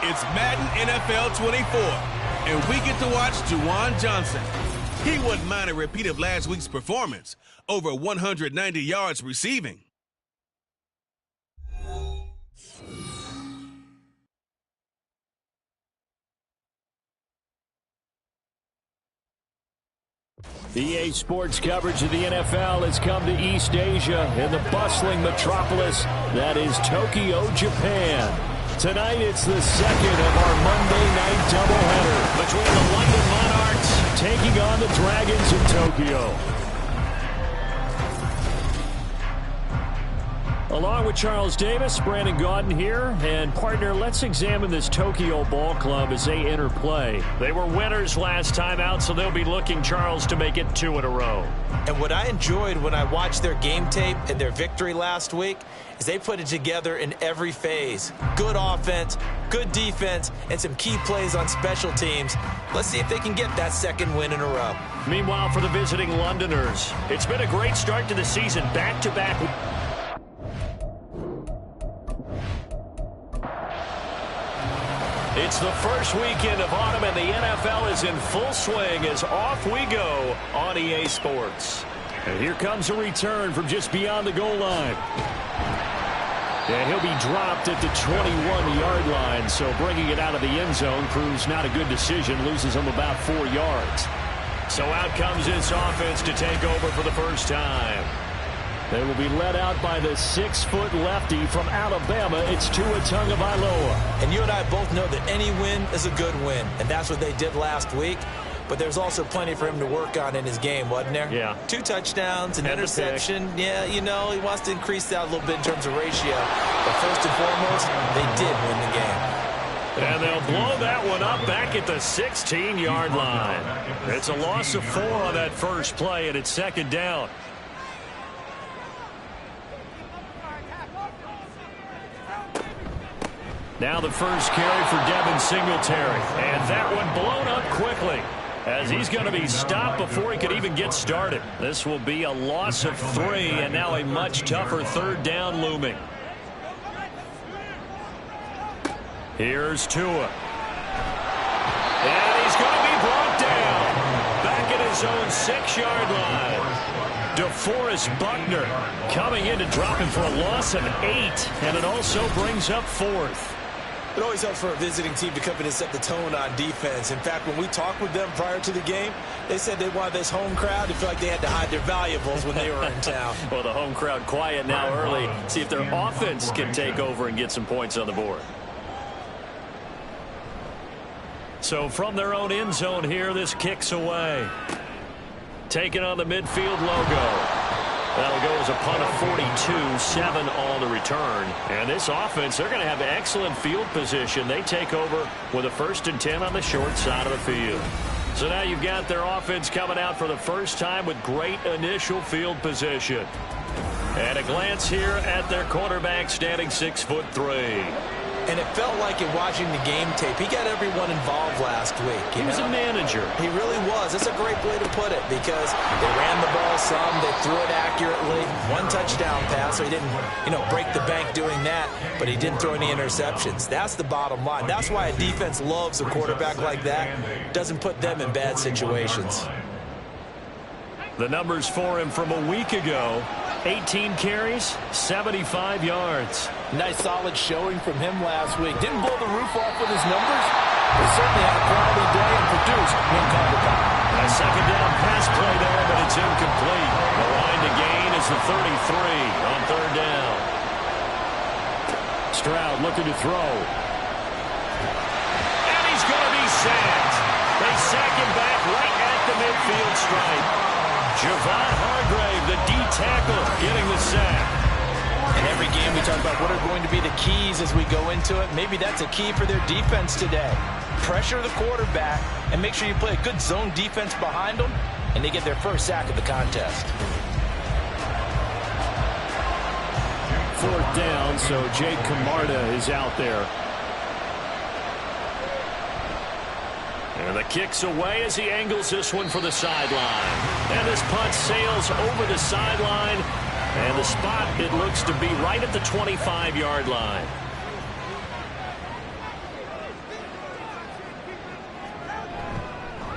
It's Madden NFL 24, and we get to watch Juwan Johnson. He wouldn't mind a repeat of last week's performance, over 190 yards receiving. EA Sports coverage of the NFL has come to East Asia in the bustling metropolis that is Tokyo, Japan. Tonight it's the second of our Monday night doubleheader between the London Monarchs taking on the Dragons of Tokyo. Along with Charles Davis, Brandon Gaudin here. And partner, let's examine this Tokyo ball club as they enter play. They were winners last time out, so they'll be looking, Charles, to make it 2 in a row. And what I enjoyed when I watched their game tape and their victory last week is they put it together in every phase. Good offense, good defense, and some key plays on special teams. Let's see if they can get that second win in a row. Meanwhile, for the visiting Londoners, it's been a great start to the season, back-to-back. It's the first weekend of autumn, and the NFL is in full swing as off we go on EA Sports. And here comes a return from just beyond the goal line. And he'll be dropped at the 21-yard line, so bringing it out of the end zone proves not a good decision, loses him about 4 yards. So out comes this offense to take over for the first time. They will be led out by the 6-foot lefty from Alabama. It's Tua Tagovailoa. And you and I both know that any win is a good win, and that's what they did last week. But there's also plenty for him to work on in his game, wasn't there? Yeah. 2 touchdowns, an interception. Yeah, you know, he wants to increase that a little bit in terms of ratio. But first and foremost, they did win the game. And they'll blow that one up back at the 16-yard line. It's a loss of 4 on that first play, and it's second down. Now the first carry for Devin Singletary. And that one blown up quickly as he's going to be stopped before he could even get started. This will be a loss of 3, and now a much tougher third down looming. Here's Tua. And he's going to be brought down back at his own 6-yard line. DeForest Buckner coming in to drop him for a loss of 8, and it also brings up 4th. It always helps for a visiting team to come in and set the tone on defense. In fact, when we talked with them prior to the game, they said they wanted this home crowd to feel like they had to hide their valuables when they were in town. Well, the home crowd quiet now early. See if their offense can take over and get some points on the board. So from their own end zone here, this kicks away. Taking on the midfield logo. That'll go as a punt of 42, 7 on the return. And this offense, they're going to have excellent field position. They take over with a 1st and 10 on the short side of the field. So now you've got their offense coming out for the first time with great initial field position. And a glance here at their quarterback standing 6'3". And it felt like in watching the game tape, he got everyone involved last week. He was a manager. He really was. That's a great way to put it because they ran the ball some, they threw it accurately. 1 touchdown pass, so he didn't, break the bank doing that, but he didn't throw any interceptions. That's the bottom line. That's why a defense loves a quarterback like that. Doesn't put them in bad situations. The numbers for him from a week ago. 18 carries, 75 yards. Nice solid showing from him last week. Didn't blow the roof off with his numbers, but certainly had a quality day and produced one cover. A second down pass play there, but it's incomplete. The line to gain is the 33 on third down. Stroud looking to throw. And he's going to be sacked. They sack him back right at the midfield stripe. Javon Hargrave, the D tackle, getting the sack. In every game we talk about what are going to be the keys as we go into it. Maybe that's a key for their defense today. Pressure the quarterback and make sure you play a good zone defense behind them, and they get their first sack of the contest. 4th down, so Jake Camarda is out there. And the kick's away as he angles this one for the sideline. And this punt sails over the sideline. And the spot, it looks to be right at the 25-yard line.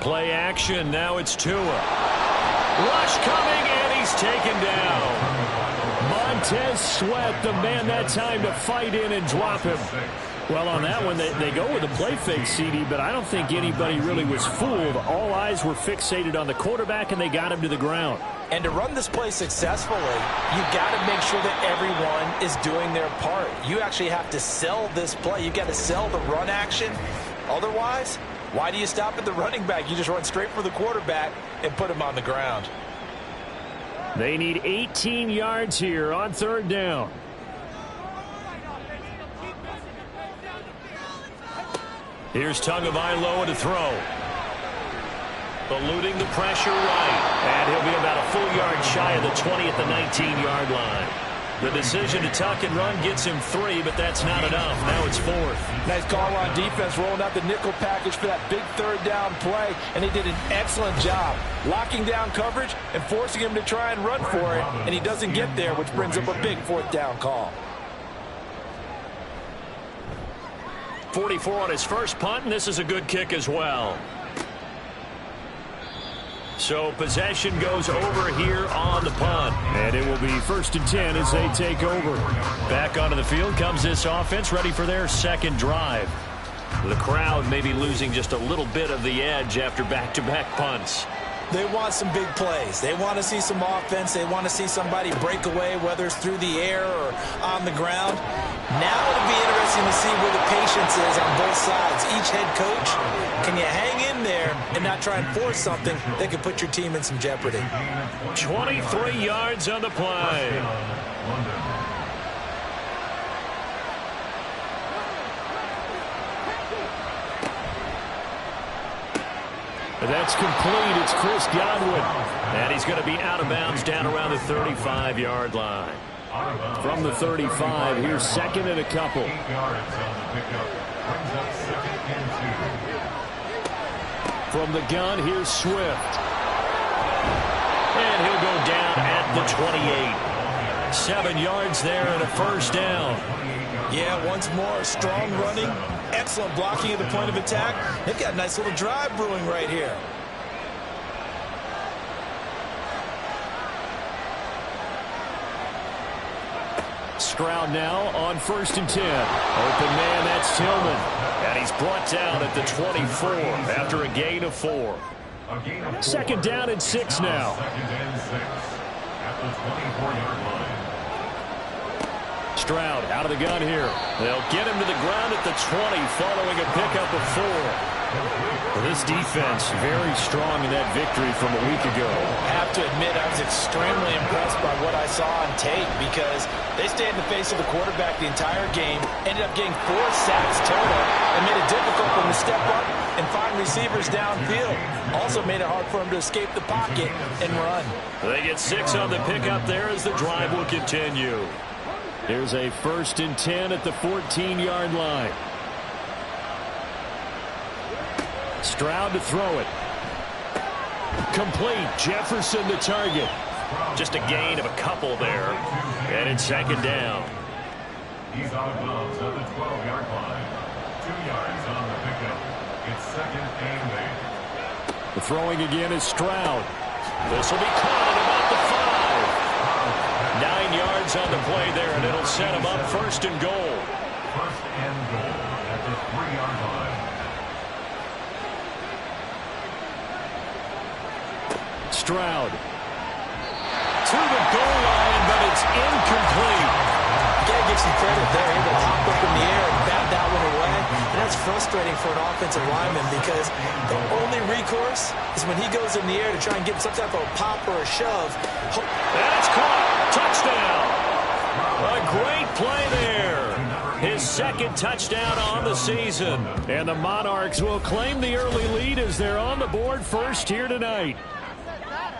Play action. Now it's Tua. Rush coming, and he's taken down. Montez Sweat, the man that time to fight in and drop him. Well, on that one, they go with a play fake, CD, but I don't think anybody really was fooled. All eyes were fixated on the quarterback, and they got him to the ground. And to run this play successfully, you've got to make sure that everyone is doing their part. You actually have to sell this play. You've got to sell the run action. Otherwise, why do you stop at the running back? You just run straight for the quarterback and put him on the ground. They need 18 yards here on third down. Here's Tagovailoa to throw. Eluding the pressure right. And he'll be about a full yard shy of the 20 at the 19-yard line. The decision to tuck and run gets him 3, but that's not enough. Now it's 4th. Nice call on defense, rolling out the nickel package for that big third down play, and they did an excellent job locking down coverage and forcing him to try and run for it, and he doesn't get there, which brings up a big 4th down call. 44 on his first punt, and this is a good kick as well. So possession goes over here on the punt. And it will be 1st and 10 as they take over. Back onto the field comes this offense, ready for their second drive. The crowd may be losing just a little bit of the edge after back-to-back punts. They want some big plays. They want to see some offense. They want to see somebody break away, whether it's through the air or on the ground. Now it'll be interesting to see where the patience is on both sides. Each head coach, can you hang in there and not try and force something that could put your team in some jeopardy? 23 yards on the play. That's complete. It's Chris Godwin. And he's going to be out of bounds down around the 35-yard line. From the 35, here's 2nd and a couple. From the gun, here's Swift. And he'll go down at the 28. 7 yards there and a 1st down. Yeah, once more, strong running, excellent blocking at the point of attack. They've got a nice little drive brewing right here. Stroud now on 1st and 10. Open man, that's Tillman. And he's brought down at the 24 after a gain of 4. 2nd down and 6 now. Stroud out of the gun here. They'll get him to the ground at the 20 following a pickup of 4. Well, this defense very strong in that victory from a week ago. I have to admit, I was extremely impressed by what I saw on tape because they stayed in the face of the quarterback the entire game, ended up getting 4 sacks total, and made it difficult for him to step up and find receivers downfield. Also made it hard for him to escape the pocket and run. They get 6 on the pickup there as the drive will continue. Here's a 1st and 10 at the 14-yard line. Stroud to throw it. Complete. Jefferson the target. Just a gain of a couple there. And it's 2nd down. He's out of bounds at the 12-yard line. 2 yards on the pickup. It's 2nd and 8. The throwing again is Stroud. This will be caught at about the 5. 9 yards on the play there, and it'll set him up 1st and goal. 1st and goal at the 3-yard line. Stroud to the goal line, but it's incomplete. You got to give some credit there. Able to hop up in the air and bat that one away. And that's frustrating for an offensive lineman because the only recourse is when he goes in the air to try and get some type of a pop or a shove. And it's caught. Touchdown. A great play there. His 2nd touchdown on the season. And the Monarchs will claim the early lead as they're on the board first here tonight.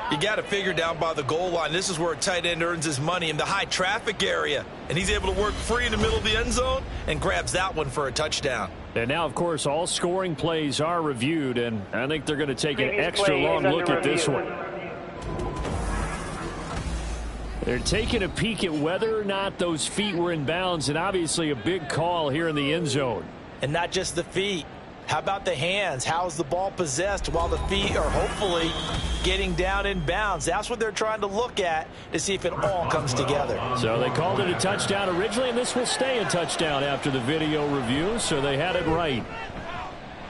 You got to figure down by the goal line. This is where a tight end earns his money, in the high traffic area. And he's able to work free in the middle of the end zone and grabs that one for a touchdown. And now, of course, all scoring plays are reviewed, and I think they're going to take an extra long look at this one. They're taking a peek at whether or not those feet were in bounds, and obviously a big call here in the end zone. And not just the feet. How about the hands? How's the ball possessed while the feet are hopefully getting down in bounds? That's what they're trying to look at to see if it all comes together. So they called it a touchdown originally, and this will stay a touchdown after the video review, so they had it right.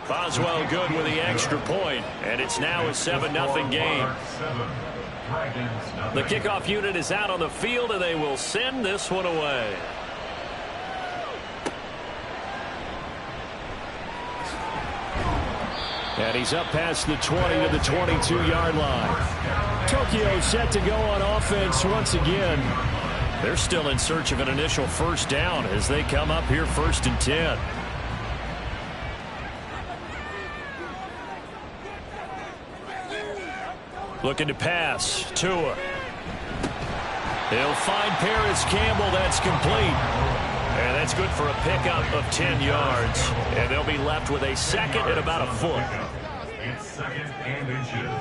Boswell good with the extra point, and it's now a 7-0 game. The kickoff unit is out on the field, and they will send this one away. And he's up past the 20 to the 22-yard line. Tokyo set to go on offense once again. They're still in search of an initial first down as they come up here 1st and 10. Looking to pass. Tua. He'll find Paris Campbell. That's complete. And that's good for a pickup of 10 yards. And they'll be left with a second and about a foot. It's 2nd and inches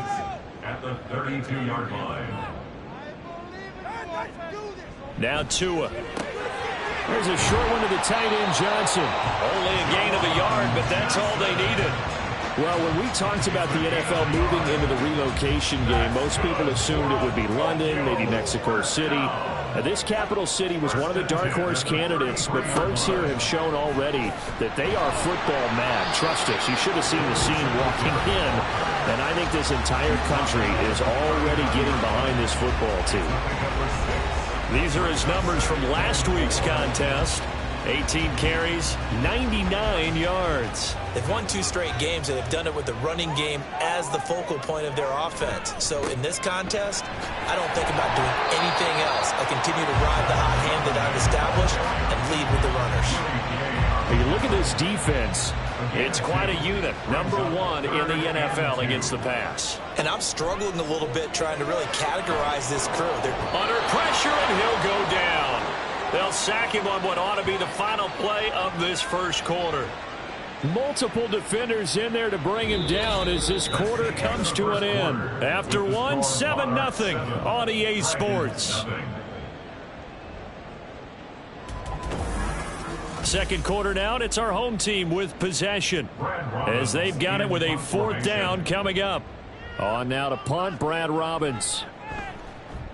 at the 32-yard line. Now Tua. There's a short one to the tight end, Johnson. Only a gain of a yard, but that's all they needed. Well, when we talked about the NFL moving into the relocation game, most people assumed it would be London, maybe Mexico City. This capital city was one of the dark horse candidates, but folks here have shown already that they are football mad. Trust us, you should have seen the scene walking in, and I think this entire country is already getting behind this football team. These are his numbers from last week's contest. 18 carries, 99 yards. They've won 2 straight games, and they've done it with the running game as the focal point of their offense. So in this contest, I don't think about doing anything else. I continue to ride the hot hand that I've established and lead with the runners. When you look at this defense, it's quite a unit. Number 1 in the NFL against the pass. And I'm struggling a little bit trying to really categorize this crew. They're under pressure, and he'll go down. They'll sack him on what ought to be the final play of this first quarter. Multiple defenders in there to bring him down as this quarter comes to an end. After one, 7-0 on EA Sports. Second quarter now, and it's our home team with possession as they've got it with a 4th down coming up. On now to punt, Brad Robbins.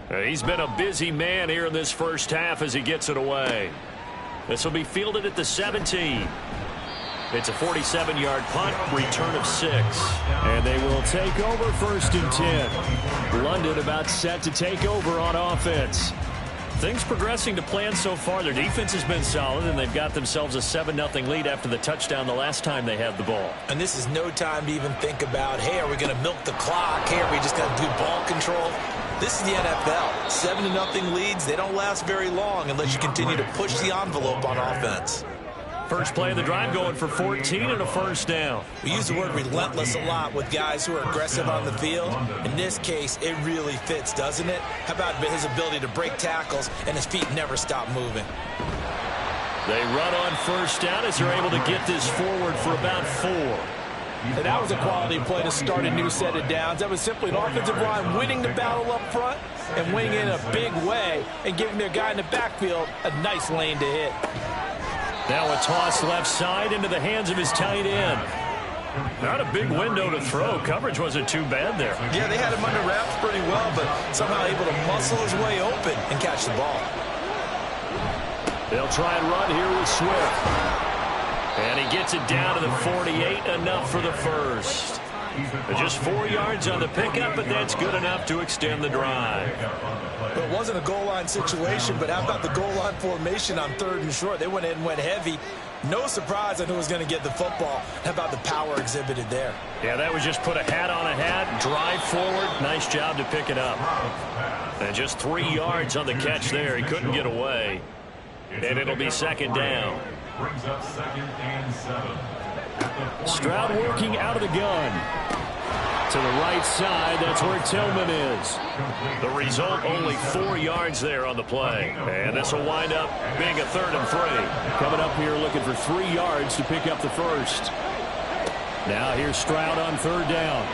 He's been a busy man here in this first half as he gets it away. This will be fielded at the 17. It's a 47-yard punt, return of 6. And they will take over 1st and 10. London about set to take over on offense. Things progressing to plan so far. Their defense has been solid, and they've got themselves a 7-0 lead after the touchdown the last time they had the ball. And this is no time to even think about, hey, are we going to milk the clock? Hey, are we just going to do ball control? This is the NFL. 7-0 leads, they don't last very long unless you continue to push the envelope on offense. First play of the drive going for 14 and a first down. We use the word relentless a lot with guys who are aggressive on the field. In this case, it really fits, doesn't it? How about his ability to break tackles and his feet never stop moving? They run on first down as they're able to get this forward for about 4. And that was a quality play to start a new set of downs. That was simply an offensive line winning the battle up front and winning it in a big way and giving their guy in the backfield a nice lane to hit. Now a toss left side into the hands of his tight end. Not a big window to throw. Coverage wasn't too bad there. Yeah, they had him under wraps pretty well, but somehow able to muscle his way open and catch the ball. They'll try and run here with Swift. And he gets it down to the 48, enough for the first. Just 4 yards on the pickup, but that's good enough to extend the drive. Well, it wasn't a goal line situation, but how about the goal line formation on 3rd and short? They went in and went heavy. No surprise on who was going to get the football. How about the power exhibited there? Yeah, that was just put a hat on a hat, drive forward. Nice job to pick it up. And just 3 yards on the catch there. He couldn't get away. And it'll be 2nd down. Brings up 2nd and 7. Stroud working out of the gun. To the right side, that's where Tillman is. The result, only 4 yards there on the play. And this will wind up being a 3rd and 3. Coming up here looking for 3 yards to pick up the first. Now here's Stroud on 3rd down.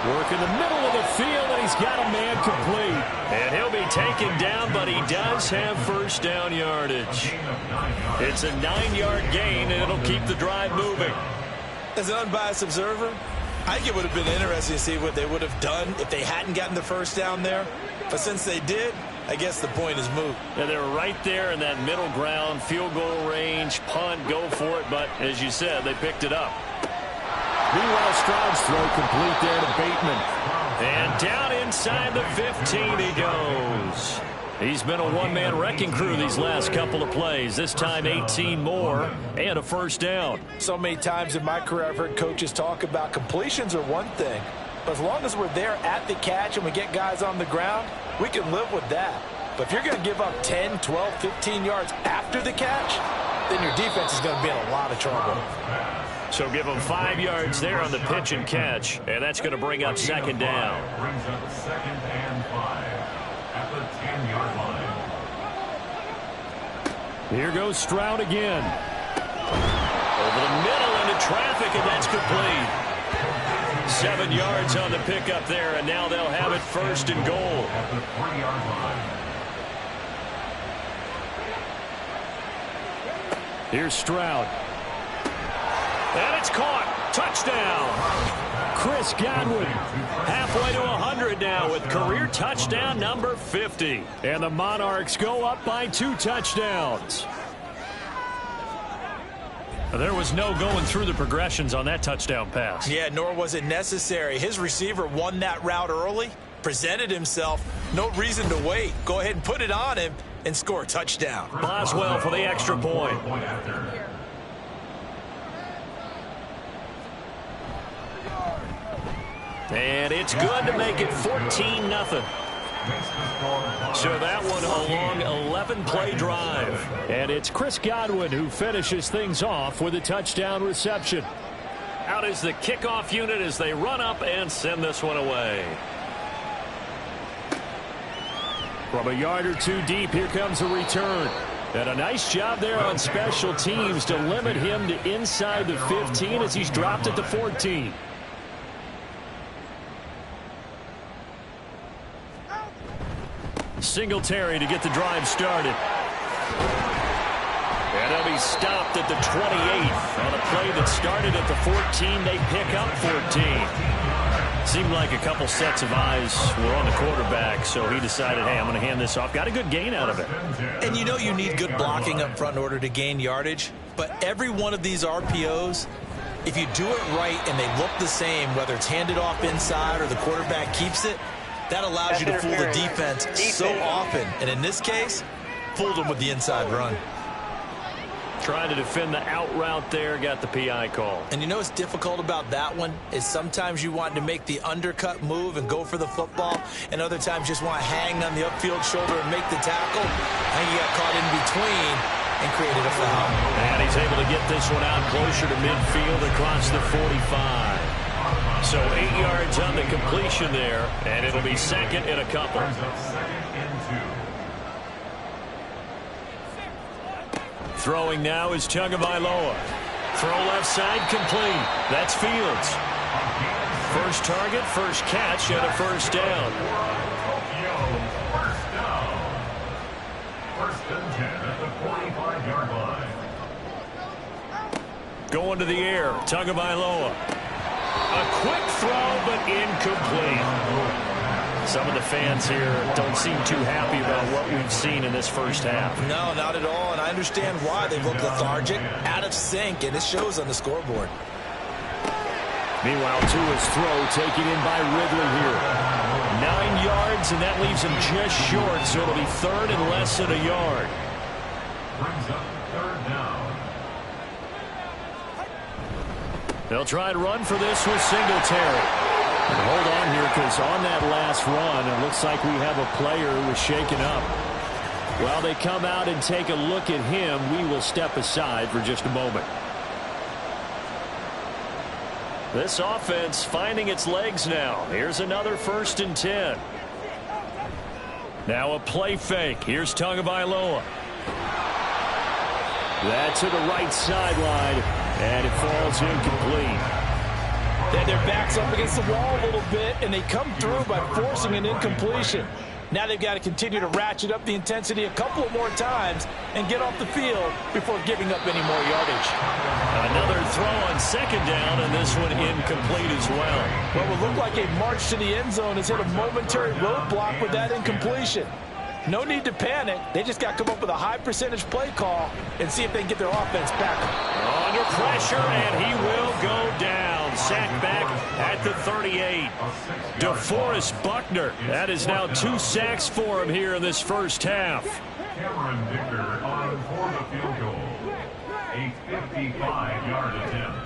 Work in the middle of the field, and he's got a man complete. And he'll be taken down, but he does have first down yardage. It's a 9-yard gain, and it'll keep the drive moving. As an unbiased observer, I think it would have been interesting to see what they would have done if they hadn't gotten the first down there. But since they did, I guess the point is moot. Yeah, they were right there in that middle ground, field goal range, punt, go for it. But as you said, they picked it up. Meanwhile, Stroud's throw complete there to Bateman. And down inside the 15 he goes. He's been a one-man wrecking crew these last couple of plays. This time 18 more and a first down. So many times in my career I've heard coaches talk about completions are one thing. But as long as we're there at the catch and we get guys on the ground, we can live with that. But if you're going to give up 10, 12, 15 yards after the catch, then your defense is going to be in a lot of trouble. So give them 5 yards there on the pitch and catch, and that's going to bring up second down. Brings up 2nd and 5 at the 10-yard line. Here goes Stroud again. Over the middle into traffic, and that's complete. 7 yards on the pickup there, and now they'll have it first and goal. At the 3-yard line. Here's Stroud. And it's caught. Touchdown. Chris Godwin halfway to 100 now with career touchdown number 50. And the Monarchs go up by 2 touchdowns. There was no going through the progressions on that touchdown pass. Yeah, nor was it necessary. His receiver won that route early, presented himself. No reason to wait. Go ahead and put it on him and score a touchdown. Boswell for the extra point. And it's good to make it 14-0. So that one a long 11-play drive. And it's Chris Godwin who finishes things off with a touchdown reception. Out is the kickoff unit as they run up and send this one away. From a yard or two deep, here comes a return. And a nice job there on special teams to limit him to inside the 15 as he's dropped at the 14. Singletary to get the drive started. And he'll be stopped at the 28th on a play that started at the 14. They pick up 14. Seemed like a couple sets of eyes were on the quarterback, so he decided, hey, I'm going to hand this off. Got a good gain out of it. And you know you need good blocking up front in order to gain yardage, but every one of these RPOs, if you do it right and they look the same, whether it's handed off inside or the quarterback keeps it, that allows you to fool the defense so often. And in this case, fooled them with the inside run. Trying to defend the out route there, got the PI call. And you know what's difficult about that one is sometimes you want to make the undercut move and go for the football, and other times just want to hang on the upfield shoulder and make the tackle. I think he got caught in between and created a foul. And he's able to get this one out closer to midfield across the 45. So 8 yards on the completion there, and it'll be second and a couple. Throwing now is Tagovailoa. Throw left side complete. That's Fields. First target, first catch, and a first down. First and 10 at the 45-yard line. Going to the air, Tagovailoa. A quick throw, but incomplete. Some of the fans here don't seem too happy about what we've seen in this first half. No, not at all, and I understand why. They've looked lethargic, out of sync, and it shows on the scoreboard. Meanwhile, Tua's throw taken in by Ridley here. 9 yards, and that leaves him just short, so it'll be third and less than a yard. Brings up third down. They'll try to run for this with Singletary. And hold on here, because on that last run, it looks like we have a player who was shaken up. While they come out and take a look at him, we will step aside for just a moment. This offense finding its legs now. Here's another first and 10. Now a play fake. Here's Tagovailoa. That's to the right sideline, and it falls incomplete. They had their backs up against the wall a little bit, and they come through by forcing an incompletion. Now they've got to continue to ratchet up the intensity a couple of more times and get off the field before giving up any more yardage. Another throw on second down, and this one incomplete as well. What would look like a march to the end zone has hit a momentary roadblock with that incompletion. No need to panic. They just got to come up with a high percentage play call and see if they can get their offense back. Under pressure, and he will go down. Sacked back at the 38. DeForest Buckner. That is now 2 sacks for him here in this first half. Cameron Dicker on for the field goal. A 55-yard attempt.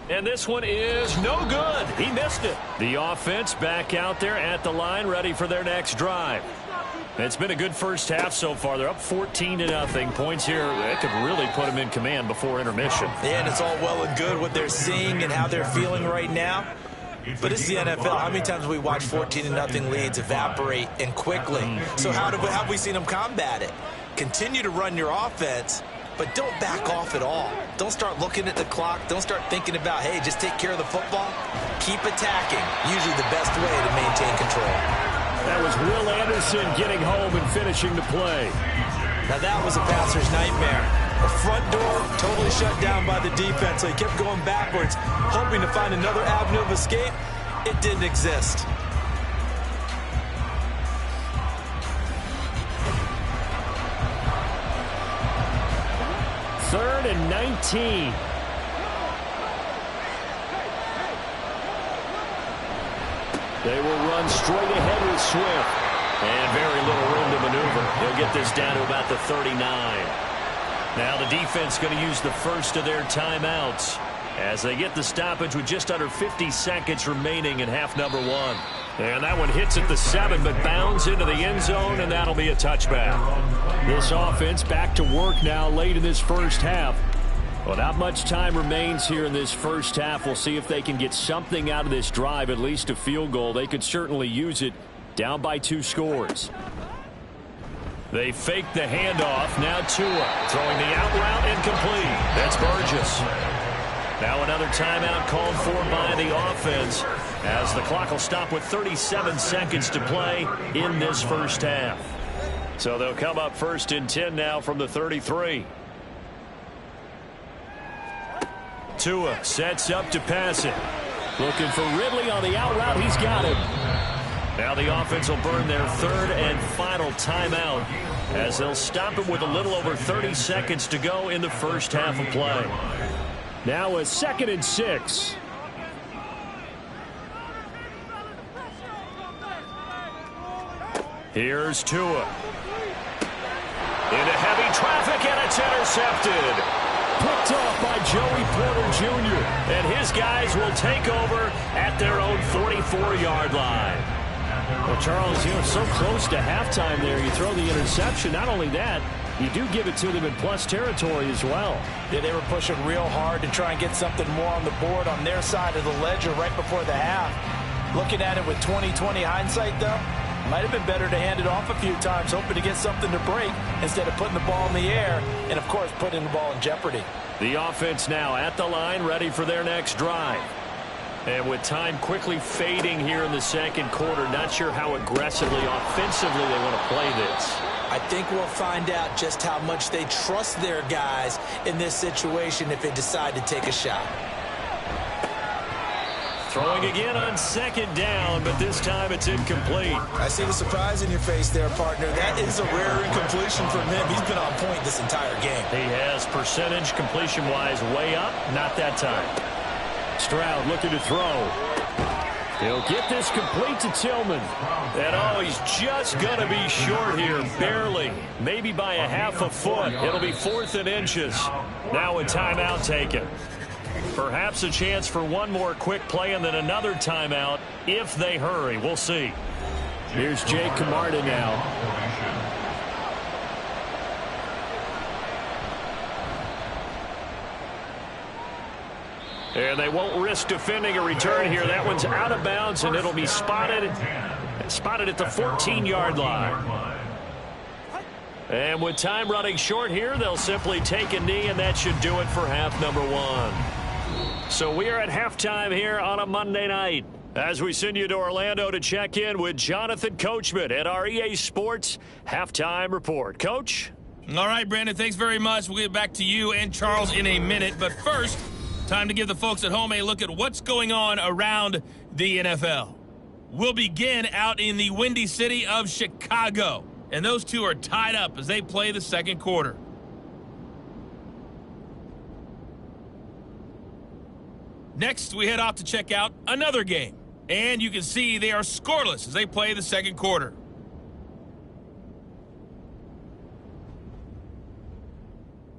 And this one is no good. He missed it. The offense back out there at the line, ready for their next drive. It's been a good first half so far. They're up 14-0. Points here, that could really put them in command before intermission. Yeah, and it's all well and good what they're seeing and how they're feeling right now. But it's the NFL. How many times have we watched 14-0 leads evaporate and quickly? So how have we seen them combat it? Continue to run your offense, but don't back off at all. Don't start looking at the clock. Don't start thinking about, hey, just take care of the football. Keep attacking. Usually the best way to maintain control. That was Will Anderson getting home and finishing the play. Now that was a passer's nightmare. The front door totally shut down by the defense, so he kept going backwards, hoping to find another avenue of escape. It didn't exist. Third and 19. They will run straight ahead with Swift. And very little room to maneuver. They'll get this down to about the 39. Now the defense going to use the first of their timeouts as they get the stoppage with just under 50 seconds remaining in half number 1. And that one hits at the 7, but bounds into the end zone, and that'll be a touchback. This offense back to work now late in this first half. Well, not much time remains here in this first half. We'll see if they can get something out of this drive, at least a field goal. They could certainly use it, down by 2 scores. They fake the handoff. Now Tua throwing the out route incomplete. That's Burgess. Now another timeout called for by the offense as the clock will stop with 37 seconds to play in this first half. So they'll come up first and 10 now from the 33. Tua sets up to pass it. Looking for Ridley on the out route. He's got him. Now the offense will burn their third and final timeout as they'll stop it with a little over 30 seconds to go in the first half of play. Now a 2nd and 6. Here's Tua. Into heavy traffic, and it's intercepted. Picked off by Joey Porter Jr. And his guys will take over at their own 44-yard line. Well, Charles, so close to halftime there. You throw the interception. Not only that, you do give it to them in plus territory as well. Yeah, they were pushing real hard to try and get something more on the board on their side of the ledger right before the half. Looking at it with 20/20 hindsight, though, might have been better to hand it off a few times, hoping to get something to break instead of putting the ball in the air and, of course, putting the ball in jeopardy. The offense now at the line, ready for their next drive. And with time quickly fading here in the second quarter, not sure how aggressively, offensively they want to play this. I think we'll find out just how much they trust their guys in this situation if they decide to take a shot. Throwing again on second down, but this time it's incomplete. I see the surprise in your face there, partner. That is a rare incompletion from him. He's been on point this entire game. He has percentage completion-wise way up, not that time. Stroud looking to throw. He'll get this complete to Tillman. And he's just going to be short here, barely. Maybe by a half a foot. It'll be 4th and inches. Now a timeout taken. Perhaps a chance for one more quick play and then another timeout if they hurry. We'll see. Here's Jake Camarda now. And they won't risk defending a return here. That one's out of bounds, and it'll be spotted at the 14-yard line. And with time running short here, they'll simply take a knee, and that should do it for half number 1. So we are at halftime here on a Monday night as we send you to Orlando to check in with Jonathan Coachman at our EA Sports Halftime Report. Coach? All right, Brandon, thanks very much. We'll get back to you and Charles in a minute. But first, time to give the folks at home a look at what's going on around the NFL. We'll begin out in the windy city of Chicago. And those two are tied up as they play the second quarter. Next, we head off to check out another game. And you can see they are scoreless as they play the second quarter.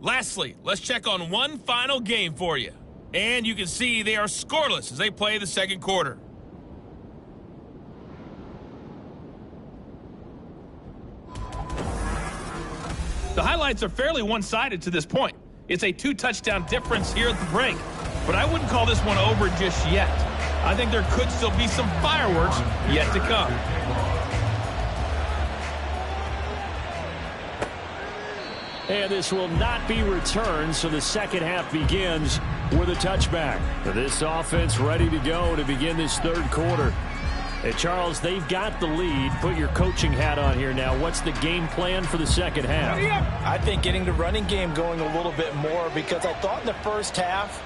Lastly, let's check on one final game for you. And you can see they are scoreless as they play the second quarter. The highlights are fairly one-sided to this point. It's a 2-touchdown difference here at the break. But I wouldn't call this one over just yet. I think there could still be some fireworks yet to come. And this will not be returned, so the second half begins with a touchback. This offense ready to go to begin this third quarter. Hey, Charles, they've got the lead. Put your coaching hat on here now. What's the game plan for the second half? I think getting the running game going a little bit more, because I thought in the first half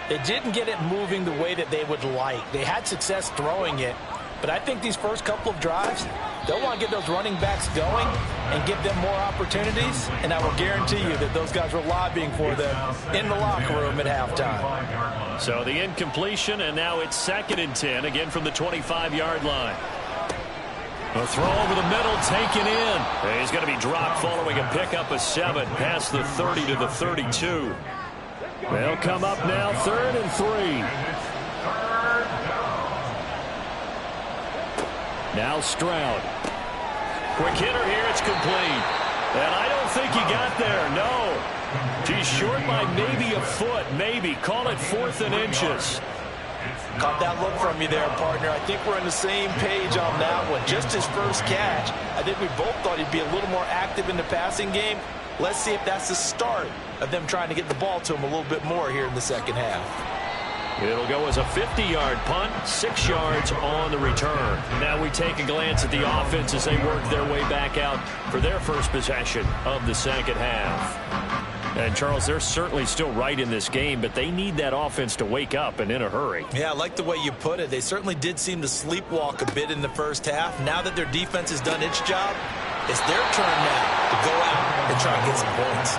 they didn't get it moving the way that they would like. They had success throwing it, but I think these first couple of drives, they'll want to get those running backs going and give them more opportunities, and I will guarantee you that those guys were lobbying for them in the locker room at halftime. So the incompletion, and now it's 2nd and 10, again from the 25-yard line. A throw over the middle, taken in. He's going to be dropped following a pickup of 7 past the 30 to the 32. They'll come up now, 3rd and 3. Now Stroud. Quick hitter here, it's complete. And I don't think he got there, no. He's short by maybe a foot, maybe. Call it 4th and inches. Caught that look from you there, partner. I think we're on the same page on that one. Just his first catch. I think we both thought he'd be a little more active in the passing game. Let's see if that's the start of them trying to get the ball to him a little bit more here in the second half. It'll go as a 50-yard punt, 6 yards on the return. Now we take a glance at the offense as they work their way back out for their first possession of the second half. And, Charles, they're certainly still right in this game, but they need that offense to wake up and in a hurry. Yeah, I like the way you put it. They certainly did seem to sleepwalk a bit in the first half. Now that their defense has done its job, it's their turn now to go out and try and get some points.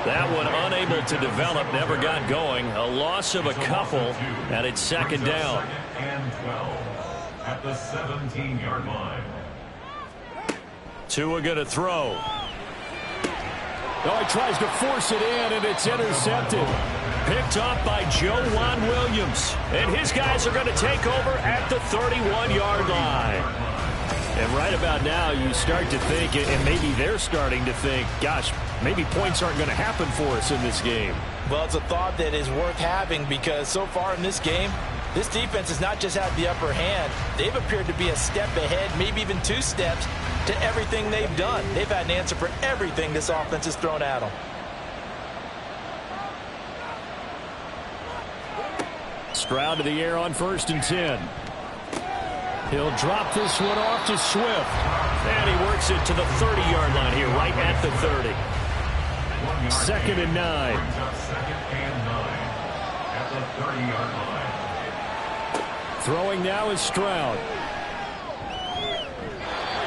That one unable to develop, never got going. A loss of a couple, and it's 2nd down. And 12 at the 17-yard line. Tua going to throw. Oh, he tries to force it in, and it's intercepted. Picked off by Joe Williams. And his guys are going to take over at the 31-yard line. And right about now, you start to think, and maybe they're starting to think, gosh, maybe points aren't going to happen for us in this game. Well, it's a thought that is worth having, because so far in this game, this defense has not just had the upper hand. They've appeared to be a step ahead, maybe even 2 steps, to everything they've done. They've had an answer for everything this offense has thrown at them. Stroud to the air on 1st and 10. He'll drop this one off to Swift. And he works it to the 30-yard line here, right at the 30. 2nd and 9. Second and 9 at the 30-yard line. Throwing now is Stroud.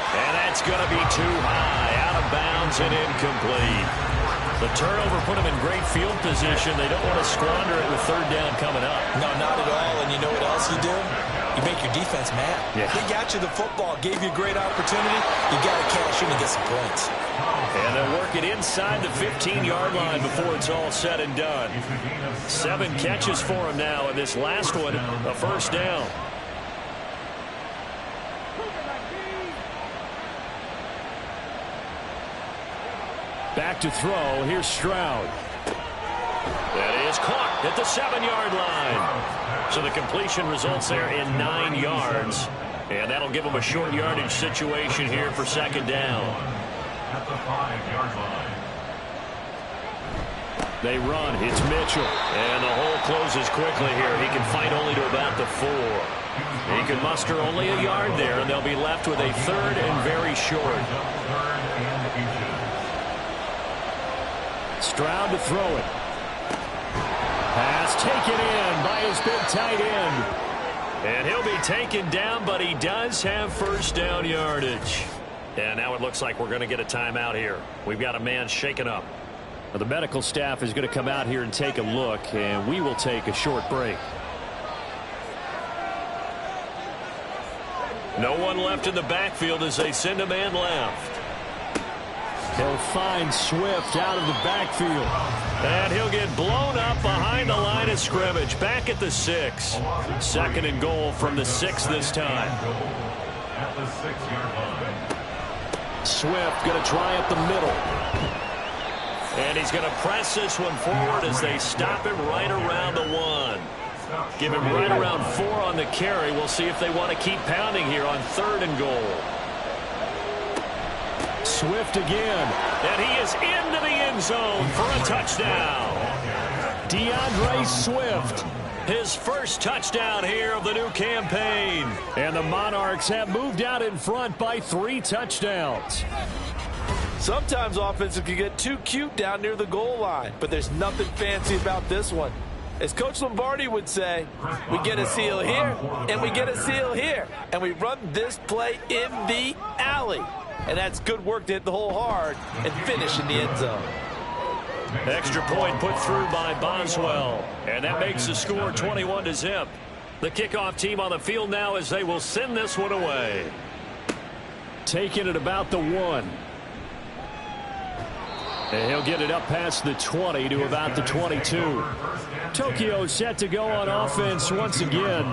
And that's going to be too high, out of bounds and incomplete. The turnover put them in great field position. They don't want to squander it with 3rd down coming up. No, not at all. And you know what else you do? You make your defense mad. Yeah. They got you the football, gave you a great opportunity. You got to cash in and get some points. And they'll work it inside the 15-yard line before it's all said and done. 7 catches for him now, and this last one, a 1st down. Back to throw. Here's Stroud. That is caught at the 7-yard line. So the completion results there in 9 yards. And that'll give them a short yardage situation here for 2nd down. At the 5-yard They run. It's Mitchell. And the hole closes quickly here. He can fight only to about the 4. He can muster only a yard there, and they'll be left with a 3rd and very short. Stroud to throw it. Pass taken in by his big tight end. And he'll be taken down, but he does have first down yardage. And now it looks like we're going to get a timeout here. We've got a man shaken up. Well, the medical staff is going to come out here and take a look, and we will take a short break. No one left in the backfield as they send a man left. He'll find Swift out of the backfield. And he'll get blown up behind the line of scrimmage. Back at the 6. 2nd and goal from the 6 this time. At the 6-yard line. Swift going to try up the middle. And he's going to press this one forward as they stop him right around the 1. Give him right around 4 on the carry. We'll see if they want to keep pounding here on 3rd and goal. Swift again. And he is into the end zone for a touchdown. DeAndre Swift. His first touchdown here of the new campaign. And the Monarchs have moved out in front by 3 touchdowns. Sometimes offenses can get too cute down near the goal line, but there's nothing fancy about this one. As Coach Lombardi would say, we get a seal here, and we get a seal here, and we run this play in the alley. And that's good work to hit the hole hard and finish in the end zone. Extra point put through by Boswell, and that makes the score 21-0. The kickoff team on the field now as they will send this one away. Taking it about the 1. And he'll get it up past the 20 to about the 22. Tokyo set to go on offense once again.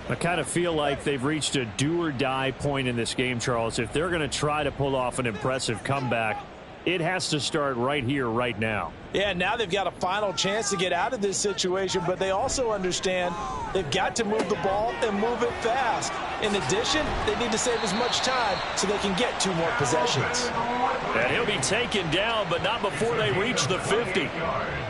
I kind of feel like they've reached a do-or-die point in this game, Charles. If they're going to try to pull off an impressive comeback, it has to start right here, right now. Yeah, now they've got a final chance to get out of this situation, but they also understand they've got to move the ball and move it fast. In addition, they need to save as much time so they can get 2 more possessions. And he'll be taken down, but not before they reach the 50.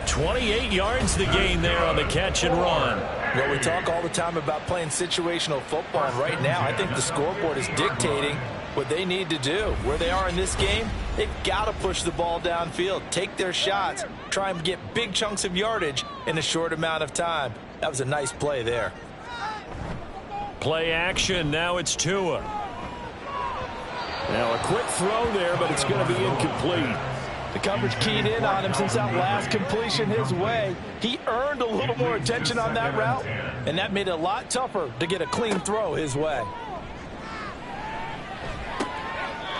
28 yards the gain there on the catch and run. Well, we talk all the time about playing situational football, and right now I think the scoreboard is dictating what they need to do. Where they are in this game, they've got to push the ball downfield, take their shots, try and get big chunks of yardage in a short amount of time. That was a nice play there. Play action. Now it's Tua. Now a quick throw there, but it's going to be incomplete. The coverage keyed in on him since that last completion his way. He earned a little more attention on that route, and that made it a lot tougher to get a clean throw his way.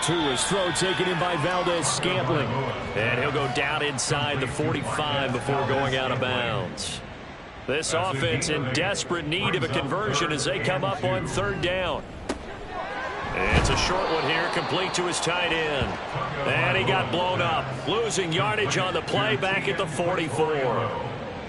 Tua's throw taken in by Valdez-Scantling. And he'll go down inside the 45 before going out of bounds. This offense in desperate need of a conversion as they come up on 3rd down. It's a short one here, complete to his tight end. And he got blown up, losing yardage on the play back at the 44.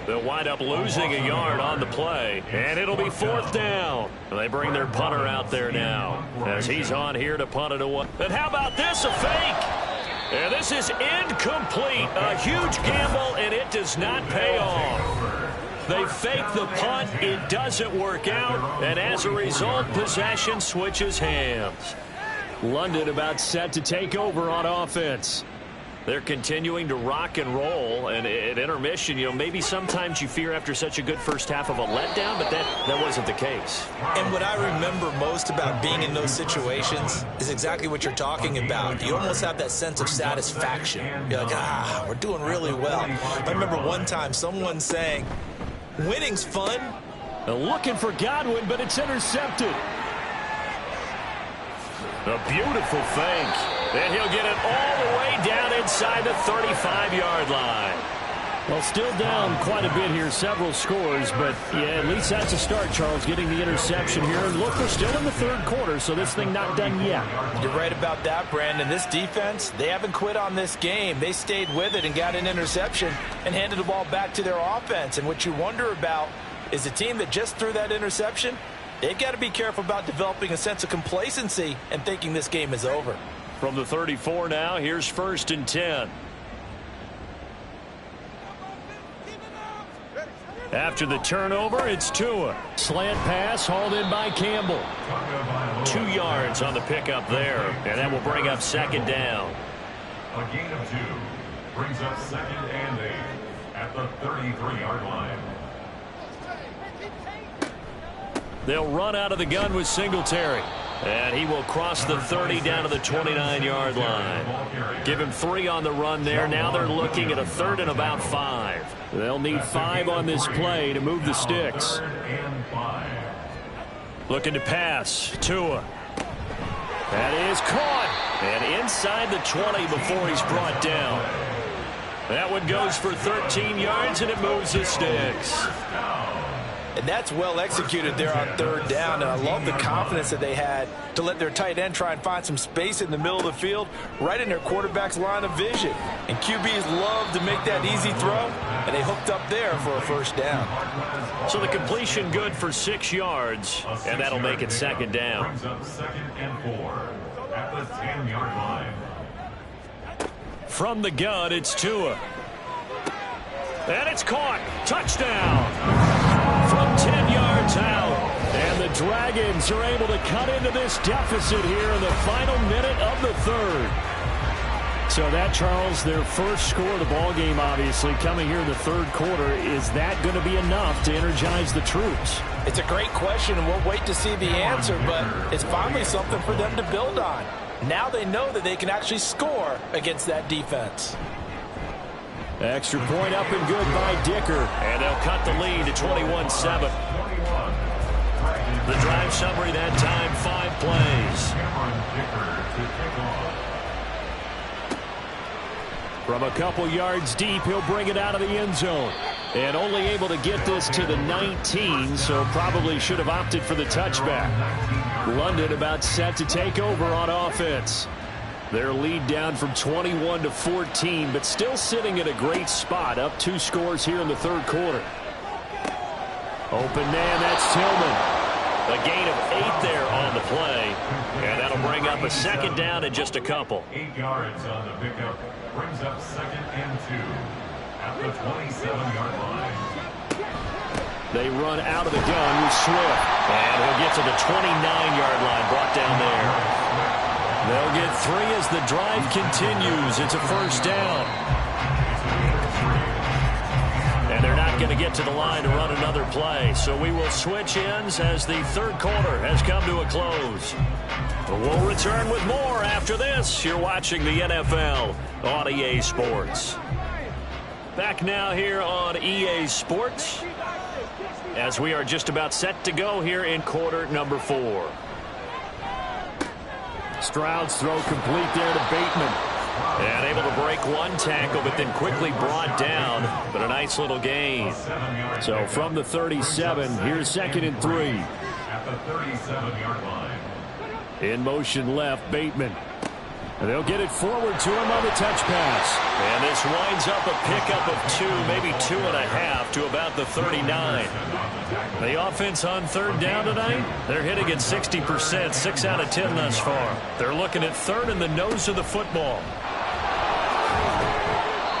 They'll wind up losing a yard on the play, and it'll be 4th down. They bring their punter out there now as he's on here to punt it away. And how about this, a fake? And this is incomplete. A huge gamble, and it does not pay off. They fake the punt. It doesn't work out. And as a result, possession switches hands. London about set to take over on offense. They're continuing to rock and roll, and at intermission, you know, maybe sometimes you fear after such a good first half of a letdown, but that wasn't the case. And what I remember most about being in those situations is exactly what you're talking about. You almost have that sense of satisfaction. You're like, we're doing really well. I remember one time someone saying, winning's fun. Looking for Godwin, but it's intercepted. A beautiful fake. And he'll get it all the way down inside the 35-yard line. Well, still down quite a bit here, several scores, but yeah, at least that's a start, Charles, getting the interception here. And look, we're still in the 3rd quarter, so this thing not done yet. You're right about that, Brandon. This defense, they haven't quit on this game. They stayed with it and got an interception and handed the ball back to their offense. And what you wonder about is the team that just threw that interception, they've got to be careful about developing a sense of complacency and thinking this game is over. From the 34 now, here's 1st and 10. After the turnover, it's Tua. Slant pass hauled in by Campbell. 2 yards on the pickup there, and that will bring up second down. A gain of 2 brings up second and 8 at the 33-yard line. They'll run out of the gun with Singletary. And he will cross the 30 down to the 29-yard line. Give him 3 on the run there. Now they're looking at a 3rd and about 5. They'll need 5 on this play to move the sticks. Looking to pass. Tua. That is caught. And inside the 20 before he's brought down. That one goes for 13 yards, and it moves the sticks. And that's well executed there on 3rd down. And I love the confidence that they had to let their tight end try and find some space in the middle of the field, right in their quarterback's line of vision. And QBs love to make that easy throw, and they hooked up there for a 1st down. So the completion good for 6 yards, and that'll make it second down. Brings up 2nd and 4 at the 10-yard line. From the gun, it's Tua. And it's caught. Touchdown. From 10 yards out. And the Dragons are able to cut into this deficit here in the final minute of the 3rd. So that, Charles, their first score of the ball game, obviously, coming here in the 3rd quarter. Is that going to be enough to energize the troops? It's a great question, and we'll wait to see the answer, but it's finally something for them to build on. Now they know that they can actually score against that defense. Extra point up and good by Dicker. And they'll cut the lead to 21-7. The drive summary that time, 5 plays. From a couple yards deep, he'll bring it out of the end zone. And only able to get this to the 19, so probably should have opted for the touchback. London about set to take over on offense. Their lead down from 21 to 14, but still sitting at a great spot, up 2 scores here in the 3rd quarter. Open man, that's Tillman. A gain of 8 there on the play, and that'll bring up a 2nd down in just a couple. 8 yards on the pickup brings up 2nd and 2 at the 27-yard line. They run out of the gun with Swift, and he'll get to the 29-yard line, brought down there. They'll get 3 as the drive continues. It's a 1st down. And they're not going to get to the line to run another play. So we will switch ends as the 3rd quarter has come to a close. We'll return with more after this. You're watching the NFL on EA Sports. Back now here on EA Sports as we are just about set to go here in quarter number 4. Stroud's throw complete there to Bateman. And able to break 1 tackle, but then quickly brought down. But a nice little gain. So from the 37, here's 2nd and 3. At the 37-yard line. In motion left, Bateman. And they'll get it forward to him on the touch pass. And this winds up a pickup of 2, maybe 2.5 to about the 39. The offense on 3rd down tonight, they're hitting at 60%, 6 out of 10 thus far. They're looking at 3rd in the nose of the football.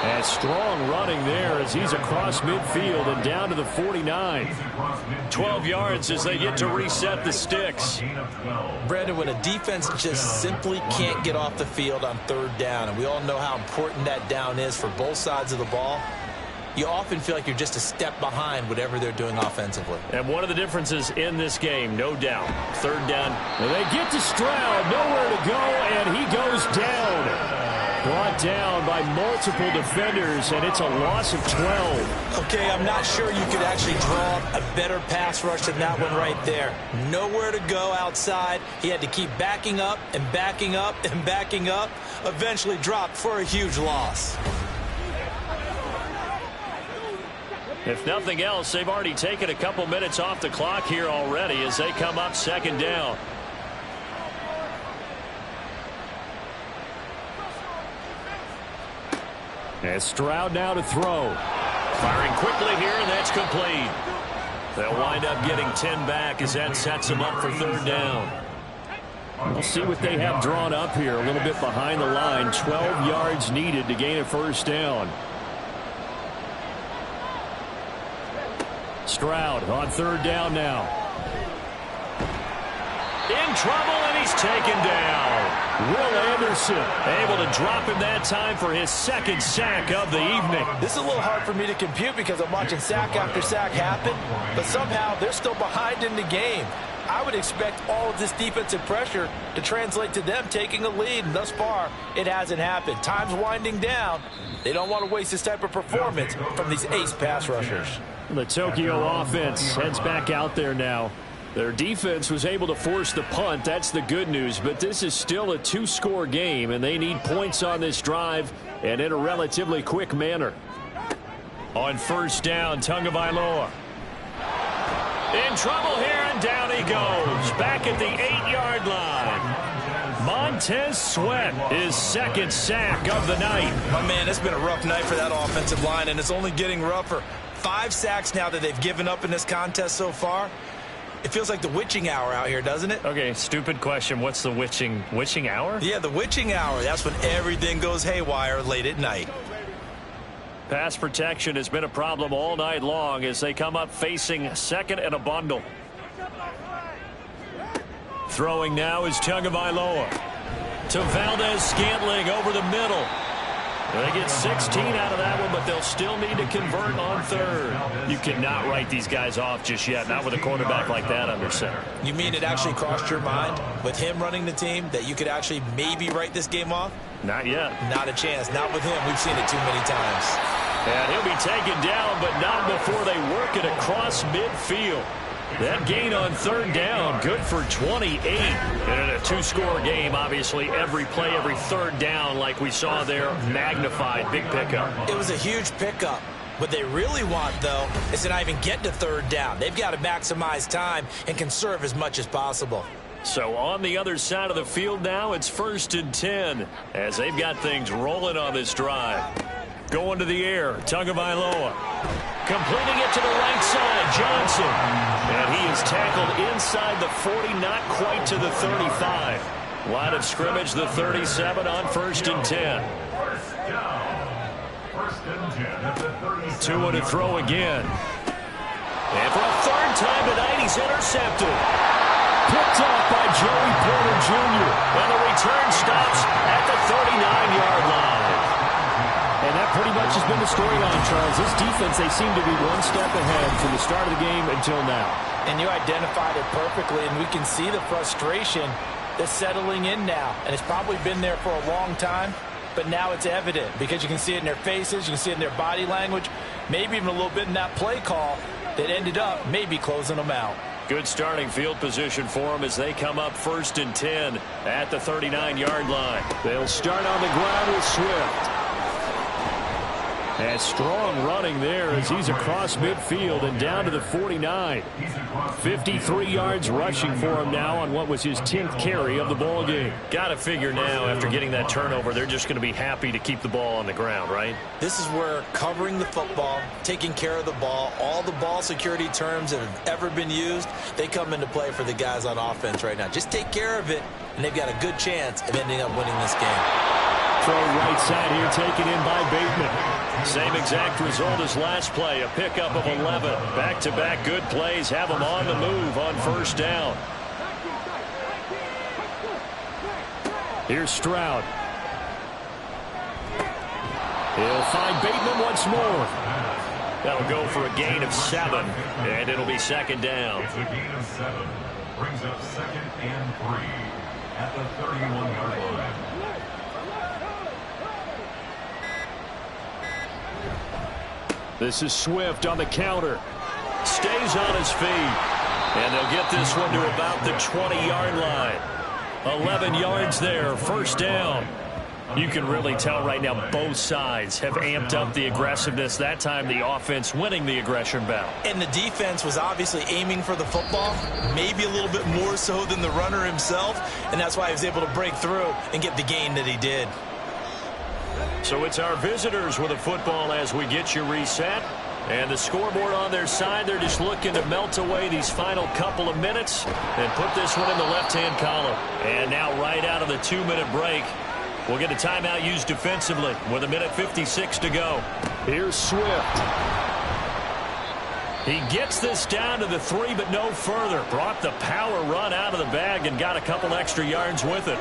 And strong running there as he's across midfield and down to the 49. 12 yards as they get to reset the sticks. Brandon, when a defense just simply can't get off the field on 3rd down, and we all know how important that down is for both sides of the ball, you often feel like you're just a step behind whatever they're doing offensively. And one of the differences in this game, no doubt, 3rd down. Well, they get to Stroud, nowhere to go, and he goes down. Brought down by multiple defenders, and it's a loss of 12. Okay, I'm not sure you could actually draw a better pass rush than that one right there. Nowhere to go outside. He had to keep backing up and backing up and backing up. Eventually dropped for a huge loss. If nothing else, they've already taken a couple minutes off the clock here already as they come up 2nd down. And Stroud now to throw. Firing quickly here, and that's complete. They'll wind up getting 10 back as that sets them up for 3rd down. We'll see what they have drawn up here. A little bit behind the line. 12 yards needed to gain a 1st down. Stroud on 3rd down now. In trouble, and he's taken down. Will Anderson able to drop him that time for his 2nd sack of the evening. This is a little hard for me to compute because I'm watching sack after sack happen, but somehow they're still behind in the game. I would expect all of this defensive pressure to translate to them taking a lead, and thus far, it hasn't happened. Time's winding down. They don't want to waste this type of performance from these ace pass rushers. The Tokyo offense heads back out there now. Their defense was able to force the punt. That's the good news, but this is still a 2-score game, and they need points on this drive and in a relatively quick manner. On 1st down, Tagovailoa. In trouble here, and down he goes. Back at the 8-yard line. Montez Sweat, his 2nd sack of the night. Oh, man, it's been a rough night for that offensive line, and it's only getting rougher. 5 sacks now that they've given up in this contest so far. It feels like the witching hour out here, doesn't it? Okay, stupid question. What's the witching hour? Yeah, the witching hour. That's when everything goes haywire late at night. Pass protection has been a problem all night long as they come up facing 2nd and a bundle. Throwing now is Tagovailoa to Valdez-Scantling over the middle. They get 16 out of that one, but they'll still need to convert on 3rd. You cannot write these guys off just yet, not with a quarterback like that under center. You mean it actually crossed your mind with him running the team that you could actually maybe write this game off? Not yet. Not a chance. Not with him. We've seen it too many times. And he'll be taken down, but not before they work it across midfield. That gain on 3rd down, good for 28. And in a 2-score game, obviously, every play, every 3rd down, like we saw there, magnified. Big pickup. It was a huge pickup. What they really want, though, is to not even get to 3rd down. They've got to maximize time and conserve as much as possible. So on the other side of the field now, it's 1st and 10 as they've got things rolling on this drive. Going to the air, Tagovailoa. Completing it to the right side, Johnson. And he is tackled inside the 40, not quite to the 35. Line of scrimmage, the 37 on 1st and 10. 2 on to throw again. And for a 3rd time tonight, he's intercepted. Picked off by Joey Porter Jr. And the return stops at the 39-yard line. And that pretty much has been the storyline, Charles. This defense, they seem to be one step ahead from the start of the game until now. And you identified it perfectly, and we can see the frustration that's settling in now. And it's probably been there for a long time, but now it's evident because you can see it in their faces, you can see it in their body language, maybe even a little bit in that play call that ended up maybe closing them out. Good starting field position for them as they come up 1st and 10 at the 39-yard line. They'll start on the ground with Swift. And strong running there as he's across midfield and down to the 49. 53 yards rushing for him now on what was his 10th carry of the ball game. Got to figure now after getting that turnover, they're just going to be happy to keep the ball on the ground, right? This is where covering the football, taking care of the ball, all the ball security terms that have ever been used, they come into play for the guys on offense right now. Just take care of it, and they've got a good chance of ending up winning this game. Throw right side here taken in by Bateman. Same exact result as last play, a pickup of 11. Back-to-back good plays have them on the move on 1st down. Here's Stroud. He'll find Bateman once more. That'll go for a gain of 7, and it'll be 2nd down. It's a gain of 7. Brings up 2nd and 3 at the 31-yard line. This is Swift on the counter. Stays on his feet. And they'll get this one to about the 20-yard line. 11 yards there, 1st down. You can really tell right now both sides have amped up the aggressiveness. That time the offense winning the aggression battle. And the defense was obviously aiming for the football, maybe a little bit more so than the runner himself. And that's why he was able to break through and get the gain that he did. So it's our visitors with a football as we get you reset. And the scoreboard on their side, they're just looking to melt away these final couple of minutes and put this one in the left-hand column. And now right out of the 2-minute break, we'll get a timeout used defensively with 1:56 to go. Here's Swift. He gets this down to the 3, but no further. Brought the power run out of the bag and got a couple extra yards with it.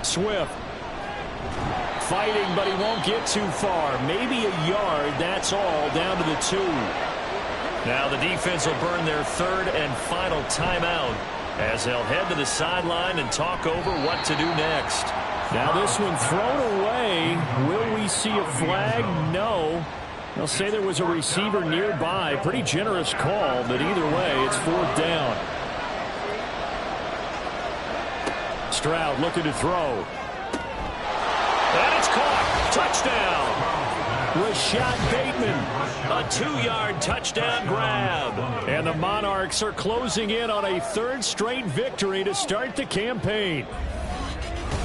Swift. Fighting, but he won't get too far. Maybe a yard, that's all, down to the 2. Now the defense will burn their 3rd and final timeout as they'll head to the sideline and talk over what to do next. Now this one thrown away. Will we see a flag? No. They'll say there was a receiver nearby. Pretty generous call, but either way, it's 4th down. Stroud looking to throw. And it's caught. Touchdown. Rashad Bateman. A 2-yard touchdown grab. And the Monarchs are closing in on a 3rd straight victory to start the campaign.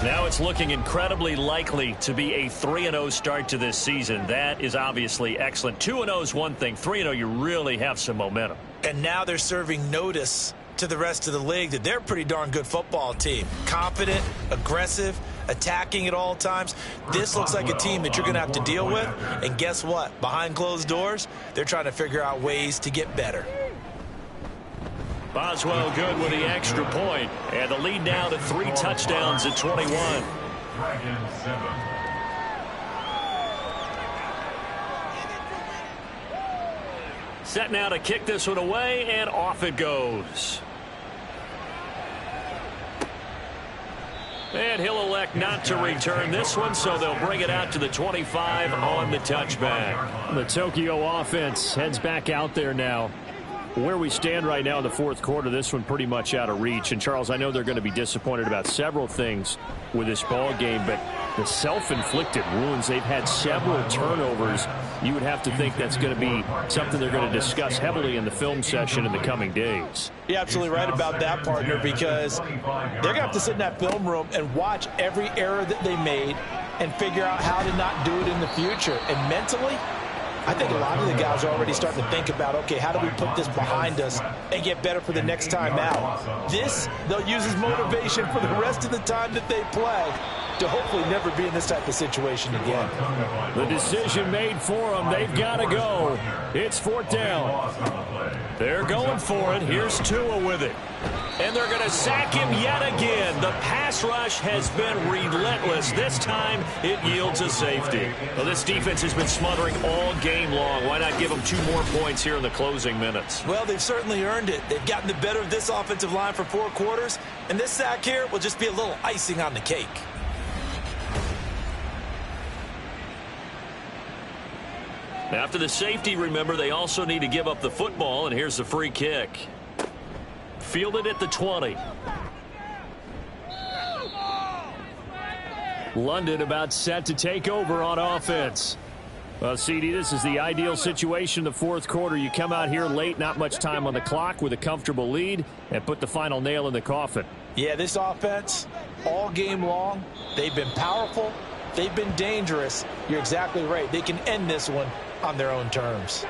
Now it's looking incredibly likely to be a 3-0 start to this season. That is obviously excellent. 2-0 is one thing. 3-0, you really have some momentum. And now they're serving notice to the rest of the league that they're a pretty darn good football team. Confident, aggressive, attacking at all times. This looks like a team that you're going to have to deal with. And guess what? Behind closed doors, they're trying to figure out ways to get better. Boswell good with the extra point. And the lead now to 3 touchdowns at 21. Dragons 7. Set now to kick this one away, and off it goes. And he'll elect not to return this one, so they'll bring it out to the 25 on the touchback. The Tokyo offense heads back out there now. Where we stand right now in the 4th quarter, this one pretty much out of reach. And, Charles, I know they're going to be disappointed about several things with this ball game, but the self-inflicted wounds, they've had several turnovers. You would have to think that's going to be something they're going to discuss heavily in the film session in the coming days. You're absolutely right about that, partner, because they're going to have to sit in that film room and watch every error that they made and figure out how to not do it in the future. And mentally, I think a lot of the guys are already starting to think about, okay, how do we put this behind us and get better for the next time out? This, they'll use as motivation for the rest of the time that they play to hopefully never be in this type of situation again. The decision made for them. They've got to go. It's 4th down. They're going for it. Here's Tua with it. And they're going to sack him yet again. The pass rush has been relentless. This time, it yields a safety. Well, this defense has been smothering all game long. Why not give them 2 more points here in the closing minutes? Well, they've certainly earned it. They've gotten the better of this offensive line for 4 quarters, and this sack here will just be a little icing on the cake. After the safety, remember, they also need to give up the football, and here's the free kick. Fielded at the 20. London about set to take over on offense. Well, CD, this is the ideal situation in the 4th quarter. You come out here late, not much time on the clock, with a comfortable lead, and put the final nail in the coffin. Yeah, this offense, all game long, they've been powerful. They've been dangerous. You're exactly right. They can end this one on their own terms.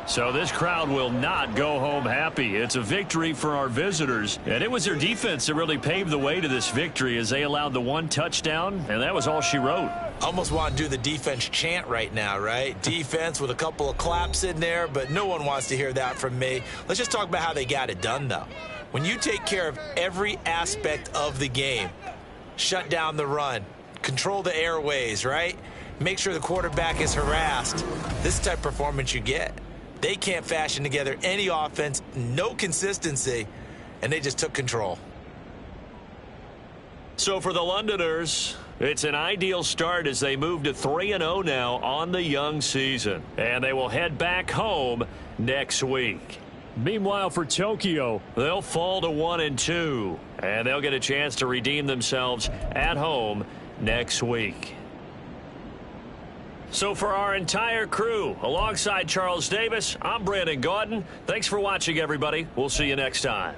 So this crowd will not go home happy. It's a victory for our visitors. And it was their defense that really paved the way to this victory as they allowed the 1 touchdown, and that was all she wrote. Almost want to do the defense chant right now, right? Defense with a couple of claps in there, but no one wants to hear that from me. Let's just talk about how they got it done, though. When you take care of every aspect of the game, shut down the run, control the airways, right? Make sure the quarterback is harassed. This is the type of performance you get. They can't fashion together any offense, no consistency, and they just took control. So for the Londoners, it's an ideal start as they move to 3-0 now on the young season. And they will head back home next week. Meanwhile, for Tokyo, they'll fall to 1-2, and they'll get a chance to redeem themselves at home next week. So for our entire crew, alongside Charles Davis, I'm Brandon Gaudin. Thanks for watching, everybody. We'll see you next time.